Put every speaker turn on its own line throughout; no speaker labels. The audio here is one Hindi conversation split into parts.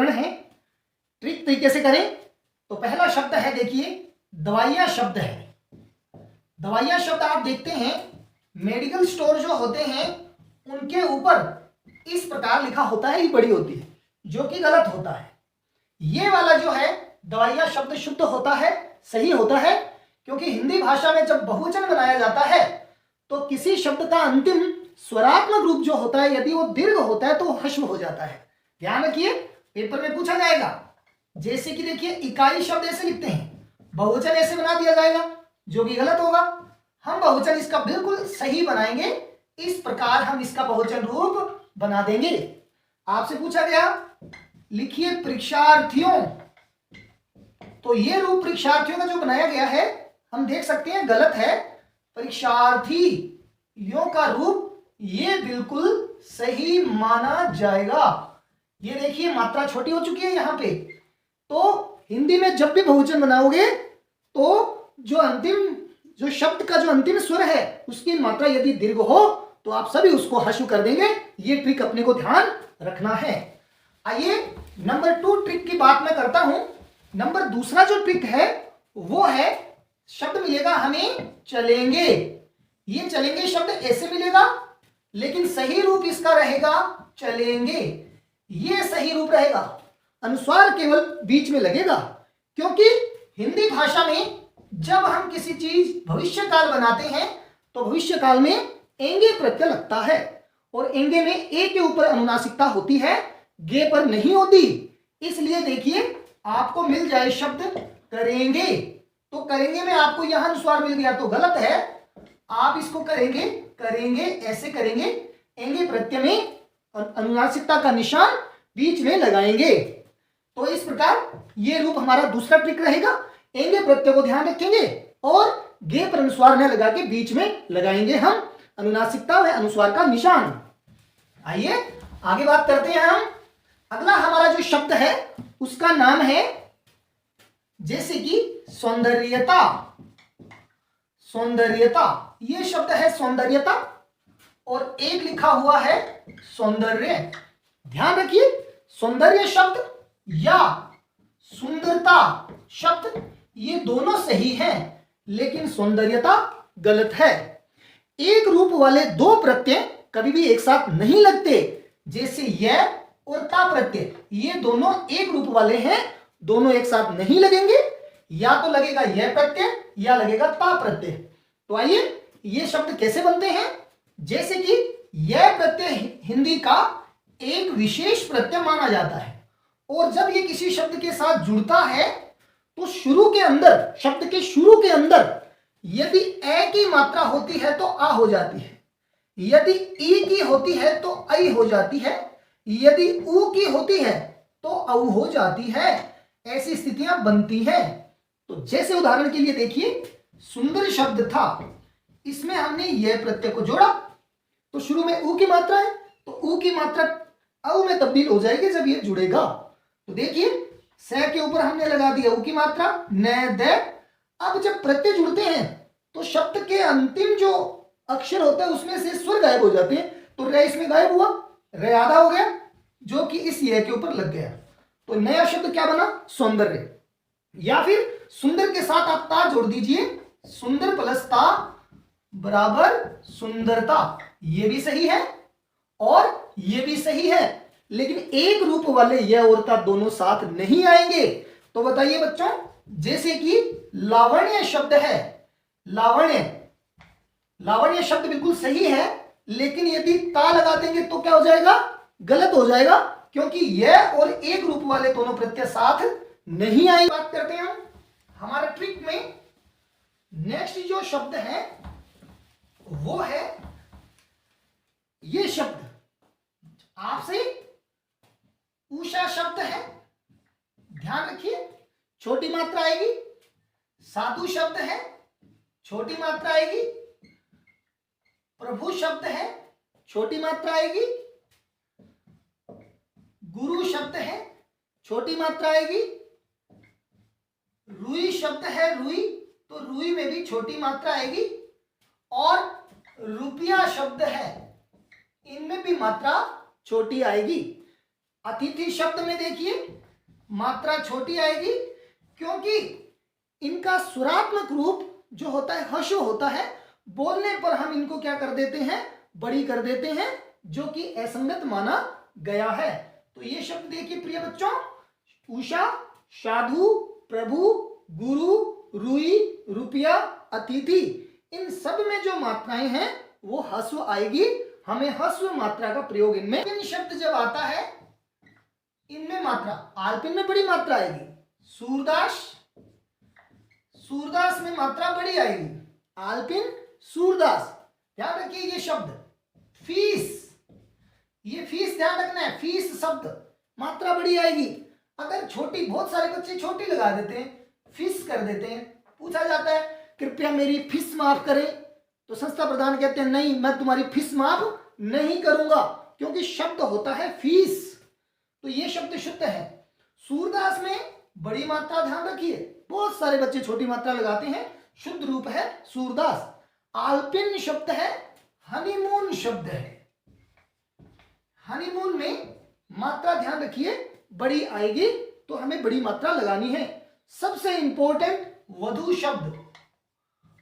है, ट्रिक तरीके से करें। तो पहला शब्द है, देखिए दवाइयां शब्द है। दवाइयां शब्द आप देखते हैं मेडिकल स्टोर जो होते हैं उनके ऊपर इस प्रकार लिखा होता है, ये बड़ी होती है, जो कि गलत होता है। ये वाला जो है दवाइयां शब्द शुद्ध होता है, सही होता है, क्योंकि हिंदी भाषा में जब बहुवचन बनाया जाता है तो किसी शब्द का अंतिम स्वरात्मक रूप जो होता है यदि वो दीर्घ होता है तो वो ह्रस्व हो जाता है। ध्यान रखिए, पेपर में पूछा जाएगा। जैसे कि देखिए इकाई शब्द ऐसे लिखते हैं, बहुवचन ऐसे बना दिया जाएगा, जो कि गलत होगा। हम बहुवचन इसका बिल्कुल सही बनाएंगे, इस प्रकार हम इसका बहुवचन रूप बना देंगे। आपसे पूछा गया लिखिए परीक्षार्थियों, तो ये रूप परीक्षार्थियों का जो बनाया गया है हम देख सकते हैं गलत है। परीक्षार्थियों का रूप ये बिल्कुल सही माना जाएगा। ये देखिए मात्रा छोटी हो चुकी है यहां पे। तो हिंदी में जब भी बहुवचन बनाओगे तो जो शब्द का जो अंतिम स्वर है उसकी मात्रा यदि दीर्घ हो तो आप सभी उसको ह्रस्व कर देंगे। ये ट्रिक अपने को ध्यान रखना है। आइए नंबर 2 ट्रिक की बात मैं करता हूं। नंबर दूसरा जो ट्रिक है वो है, शब्द मिलेगा हमें चलेंगे। ये चलेंगे शब्द ऐसे मिलेगा, लेकिन सही रूप इसका रहेगा चलेंगे। ये सही रूप रहेगा, अनुस्वार केवल बीच में लगेगा, क्योंकि हिंदी भाषा में जब हम किसी चीज भविष्य काल बनाते हैं तो भविष्य काल में एंगे प्रत्यय लगता है, और एंगे में ए के ऊपर अनुनासिकता होती है, गे पर नहीं होती। इसलिए देखिए आपको मिल जाए शब्द करेंगे, तो करेंगे में आपको यहां अनुस्वार मिल गया तो गलत है। आप इसको करेंगे, करेंगे ऐसे करेंगे, एंगे प्रत्यय में अनुनासिकता का निशान बीच में लगाएंगे। तो इस प्रकार ये रूप हमारा दूसरा ट्रिक रहेगा। एंगे प्रत्यय को ध्यान रखेंगे और गे पर अनुस्वार न लगा के बीच में लगाएंगे हम अनुनासिकता व अनुस्वार का निशान। आइए आगे बात करते हैं हम। अगला हमारा जो शब्द है उसका नाम है, जैसे कि सौंदर्यता। सौंदर्यता, ये शब्द है सौंदर्यता, और एक लिखा हुआ है सौंदर्य। ध्यान रखिए, सौंदर्य शब्द या सुंदरता शब्द ये दोनों सही हैं, लेकिन सौंदर्यता गलत है। एक रूप वाले दो प्रत्यय कभी भी एक साथ नहीं लगते, जैसे यह और ता प्रत्यय, ये दोनों एक रूप वाले हैं, दोनों एक साथ नहीं लगेंगे। या तो लगेगा यह प्रत्यय या लगेगा ता प्रत्यय। तो आइए ये शब्द कैसे बनते हैं। जैसे कि यह प्रत्यय हिंदी का एक विशेष प्रत्यय माना जाता है, और जब ये किसी शब्द के साथ जुड़ता है तो शुरू के अंदर, शब्द के शुरू के अंदर यदि ए की मात्रा होती है तो आ हो जाती है, यदि ई की होती है तो आई हो जाती है, यदि ऊ की होती है तो औ हो जाती है। ऐसी स्थितियां बनती हैं। तो जैसे उदाहरण के लिए देखिए, सुंदर शब्द था, इसमें हमने यह प्रत्यय को जोड़ा तो शुरू में ऊ की मात्रा है, तो ऊ की मात्रा औ में तब्दील हो जाएगी जब ये जुड़ेगा। तो देखिए स के ऊपर हमने लगा दिया ऊ की मात्रा, न द। अब जब प्रत्यय जुड़ते हैं तो शब्द के अंतिम जो अक्षर होता है उसमें से स्वर गायब हो जाते हैं, तो र इसमें गायब हुआ, र आधा हो गया, जो कि इस ये के ऊपर लग गया। तो नया शब्द क्या बना, सौंदर्य। या फिर सुंदर के साथ आप ता जोड़ दीजिए, सुंदर प्लस ता बराबर सुंदरता। ये भी सही है और ये भी सही है, लेकिन एक रूप वाले यह और ता दोनों साथ नहीं आएंगे। तो बताइए बच्चों, जैसे कि लावण्य शब्द है, लावण्य, लावण्य शब्द बिल्कुल सही है, लेकिन यदि ता लगा देंगे तो क्या हो जाएगा, गलत हो जाएगा, क्योंकि यह और एक रूप वाले दोनों प्रत्यय साथ नहीं आएंगे। बात करते हैं हम हमारा ट्रिक में। नेक्स्ट जो शब्द है वो है ये शब्द, आपसे उषा शब्द है। ध्यान रखिए, छोटी मात्रा आएगी। साधु शब्द है, छोटी मात्रा आएगी। प्रभु शब्द है, छोटी मात्रा आएगी। गुरु शब्द है, छोटी मात्रा आएगी। रुई शब्द है, रुई, तो रुई में भी छोटी मात्रा आएगी। और रुपया शब्द है, इनमें भी मात्रा छोटी आएगी। अतिथि शब्द में देखिए मात्रा छोटी आएगी, क्योंकि इनका सुरात्मक रूप जो होता है हशो होता है, बोलने पर हम इनको क्या कर देते हैं, बड़ी कर देते हैं, जो कि असंगत माना गया है। तो ये शब्द देखिए प्रिय बच्चों, उषा, साधु, प्रभु, गुरु, रुई, रुपया, अतिथि, इन सब में जो मात्राएं हैं वो ह्रस्व आएगी। हमें ह्रस्व मात्रा का प्रयोग इनमें, इन शब्द जब आता है इनमें मात्रा, आलपिन में बड़ी मात्रा आएगी, सूरदास, सूरदास में मात्रा बड़ी आएगी, आलपिन, सूरदास। ध्यान रखिए ये शब्द फीस, ये फीस ध्यान रखना है, फीस शब्द मात्रा बड़ी आएगी। अगर छोटी, बहुत सारे बच्चे छोटी लगा देते हैं, फीस कर देते हैं, पूछा जाता है कृपया मेरी फीस माफ करें, तो संस्था प्रधान कहते हैं नहीं, मैं तुम्हारी फीस माफ नहीं करूंगा, क्योंकि शब्द होता है फीस। तो ये शब्द शुद्ध है। सूरदास में बड़ी मात्रा ध्यान रखिए, बहुत सारे बच्चे छोटी मात्रा लगाते हैं, शुद्ध रूप है सूरदास। आलपिन शब्द है, हनीमून शब्द है, हनीमून में मात्रा ध्यान रखिए बड़ी आएगी, तो हमें बड़ी मात्रा लगानी है। सबसे इंपॉर्टेंट वधू शब्द,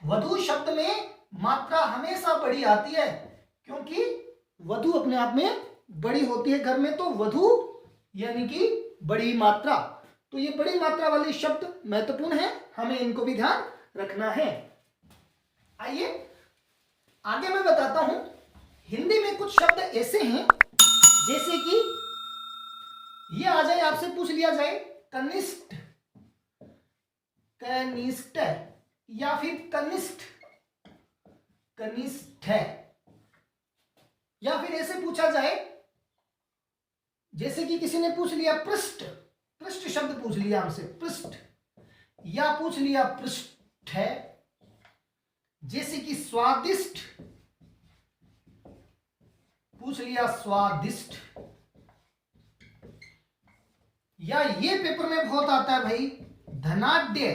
वधू शब्द में मात्रा हमेशा बड़ी आती है, क्योंकि वधू अपने आप में बड़ी होती है घर में, तो वधू यानी कि बड़ी मात्रा। तो ये बड़ी मात्रा वाले शब्द महत्वपूर्ण है, हमें इनको भी ध्यान रखना है। आइए आगे मैं बताता हूं, हिंदी में कुछ शब्द ऐसे हैं, जैसे कि ये आ जाए, आपसे पूछ लिया जाए कनिष्ठ, कनिष्ठ या फिर कनिष्ठ, कनिष्ठ है, या फिर ऐसे पूछा जाए, जैसे कि किसी ने पूछ लिया पृष्ठ, पृष्ठ शब्द पूछ लिया हमसे, पृष्ठ, या पूछ लिया पृष्ठ है, जैसे कि स्वादिष्ट, पूछ लिया स्वादिष्ट, या ये पेपर में बहुत आता है भाई धनाढ्य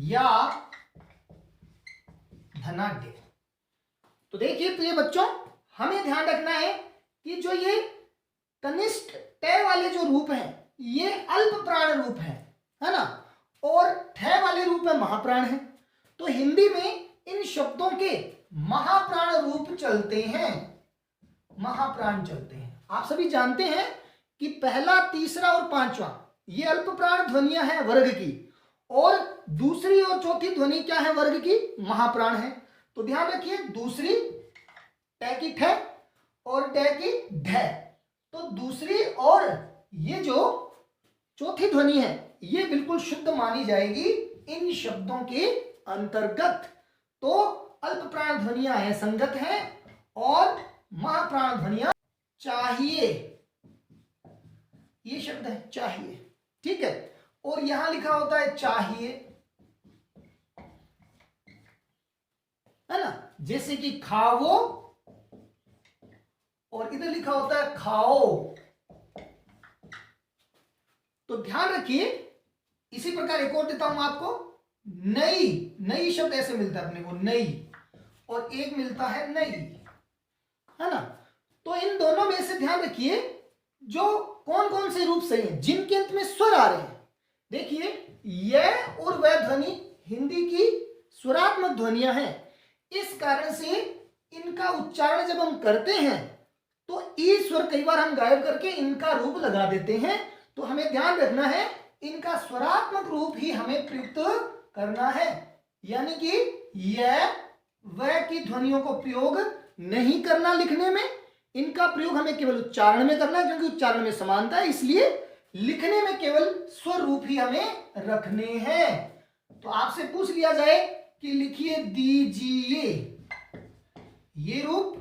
या धनाढ्य। तो देखिए प्रिय बच्चों, हमें ध्यान रखना है कि जो ये कनिष्ठ ट वाले जो रूप हैं ये अल्प प्राण रूप है ना, और ठ वाले रूप में महाप्राण है। तो हिंदी में इन शब्दों के महाप्राण रूप चलते हैं, महाप्राण चलते हैं। आप सभी जानते हैं कि पहला, तीसरा और पांचवा ये अल्प प्राण ध्वनियां हैं वर्ग की, और दूसरी और चौथी ध्वनि क्या है वर्ग की, महाप्राण है। तो ध्यान रखिए, दूसरी ट की ठ और ट की ढ, तो दूसरी और ये जो चौथी ध्वनि है ये बिल्कुल शुद्ध मानी जाएगी इन शब्दों के अंतर्गत। तो अल्प प्राण ध्वनियां हैं संगत हैं, और महाप्राण ध्वनियां चाहिए, ये शब्द है चाहिए, ठीक है। और यहां लिखा होता है चाहिए, है ना, जैसे कि खाओ, और इधर लिखा होता है खाओ। तो ध्यान रखिए, इसी प्रकार एक और देता हूं आपको, नई, नई शब्द ऐसे मिलता है अपने को, नई, और एक मिलता है नई, है ना। तो इन दोनों में से ध्यान रखिए जो कौन कौन से रूप सही हैं, जिनके अंत में स्वर आ रहे हैं। देखिए यह और वह ध्वनि हिंदी की स्वरात्मक ध्वनियां हैं, इस कारण से इनका उच्चारण जब हम करते हैं तो ई स्वर कई बार हम गायब करके इनका रूप लगा देते हैं। तो हमें ध्यान रखना है इनका स्वरात्मक रूप ही हमें प्रयुक्त करना है, यानी कि यह वह की ध्वनियों को प्रयोग नहीं करना लिखने में, इनका प्रयोग हमें केवल उच्चारण में करना है, क्योंकि उच्चारण में समानता है, इसलिए लिखने में केवल स्वर रूप ही हमें रखने हैं। तो आपसे पूछ लिया जाए कि लिखिए दीजिए, ये रूप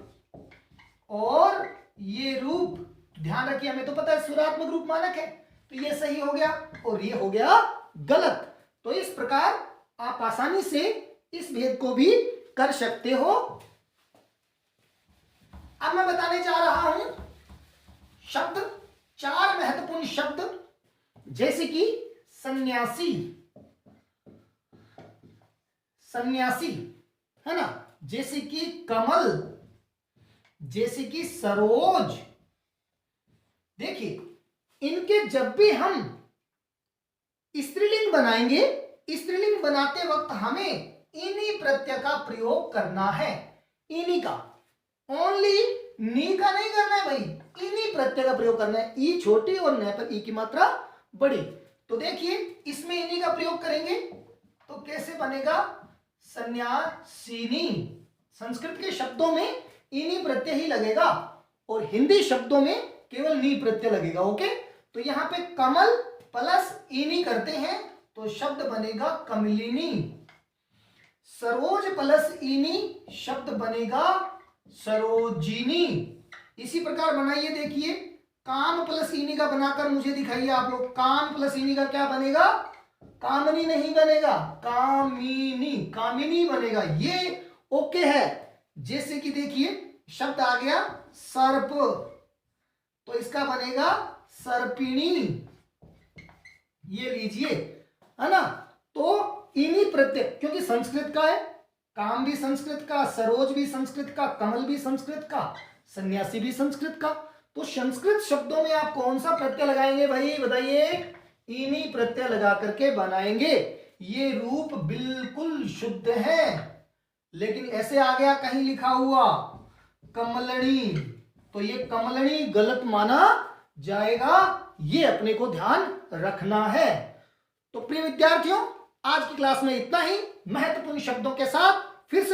और ये रूप, ध्यान रखिए हमें तो पता है स्वरात्मक रूप मानक है, तो ये सही हो गया और ये हो गया गलत। तो इस प्रकार आप आसानी से इस भेद को भी कर सकते हो। अब मैं बताने जा रहा हूं शब्द, चार महत्वपूर्ण शब्द, जैसे कि सन्यासी, सन्यासी, है ना, जैसे कि कमल, जैसे कि सरोज, देखिए इनके जब भी हम स्त्रीलिंग बनाएंगे, स्त्रीलिंग बनाते वक्त हमें इनी प्रत्यय का प्रयोग करना है। इनी का, ओनली नी का नहीं करना है भाई, इनी प्रत्यय का प्रयोग करना है। ई छोटी और न पर ई की मात्रा बड़ी। तो देखिए इसमें इनी का प्रयोग करेंगे तो कैसे बनेगा, सन्यासिनी। संस्कृत के शब्दों में इनी प्रत्यय ही लगेगा और हिंदी शब्दों में केवल नी प्रत्यय लगेगा। ओके, तो यहां पे कमल प्लस इनी करते हैं तो शब्द बनेगा कमलिनी। सरोज प्लस इनी शब्द बनेगा सरोजिनी। इसी प्रकार बनाइए, देखिए काम प्लस इनी का बनाकर मुझे दिखाइए आप लोग। काम प्लस इनी का क्या बनेगा, कामनी नहीं बनेगा, कामिनी, कामिनी बनेगा। ये ओके है। जैसे कि देखिए शब्द आ गया सर्प, तो इसका बनेगा सर्पिणी। ये लीजिए, है ना। तो इन्हीं प्रत्यय, क्योंकि संस्कृत का है, काम भी संस्कृत का, सरोज भी संस्कृत का, कमल भी संस्कृत का, सन्यासी भी संस्कृत का। तो संस्कृत शब्दों में आप कौन सा प्रत्यय लगाएंगे भाई, बताइए। इन्हीं प्रत्यय लगा करके बनाएंगे। ये रूप बिल्कुल शुद्ध है। लेकिन ऐसे आ गया कहीं लिखा हुआ कमलनी, तो ये कमलनी गलत माना जाएगा। ये अपने को ध्यान रखना है। तो प्रिय विद्यार्थियों, आज की क्लास में इतना ही। महत्वपूर्ण शब्दों के साथ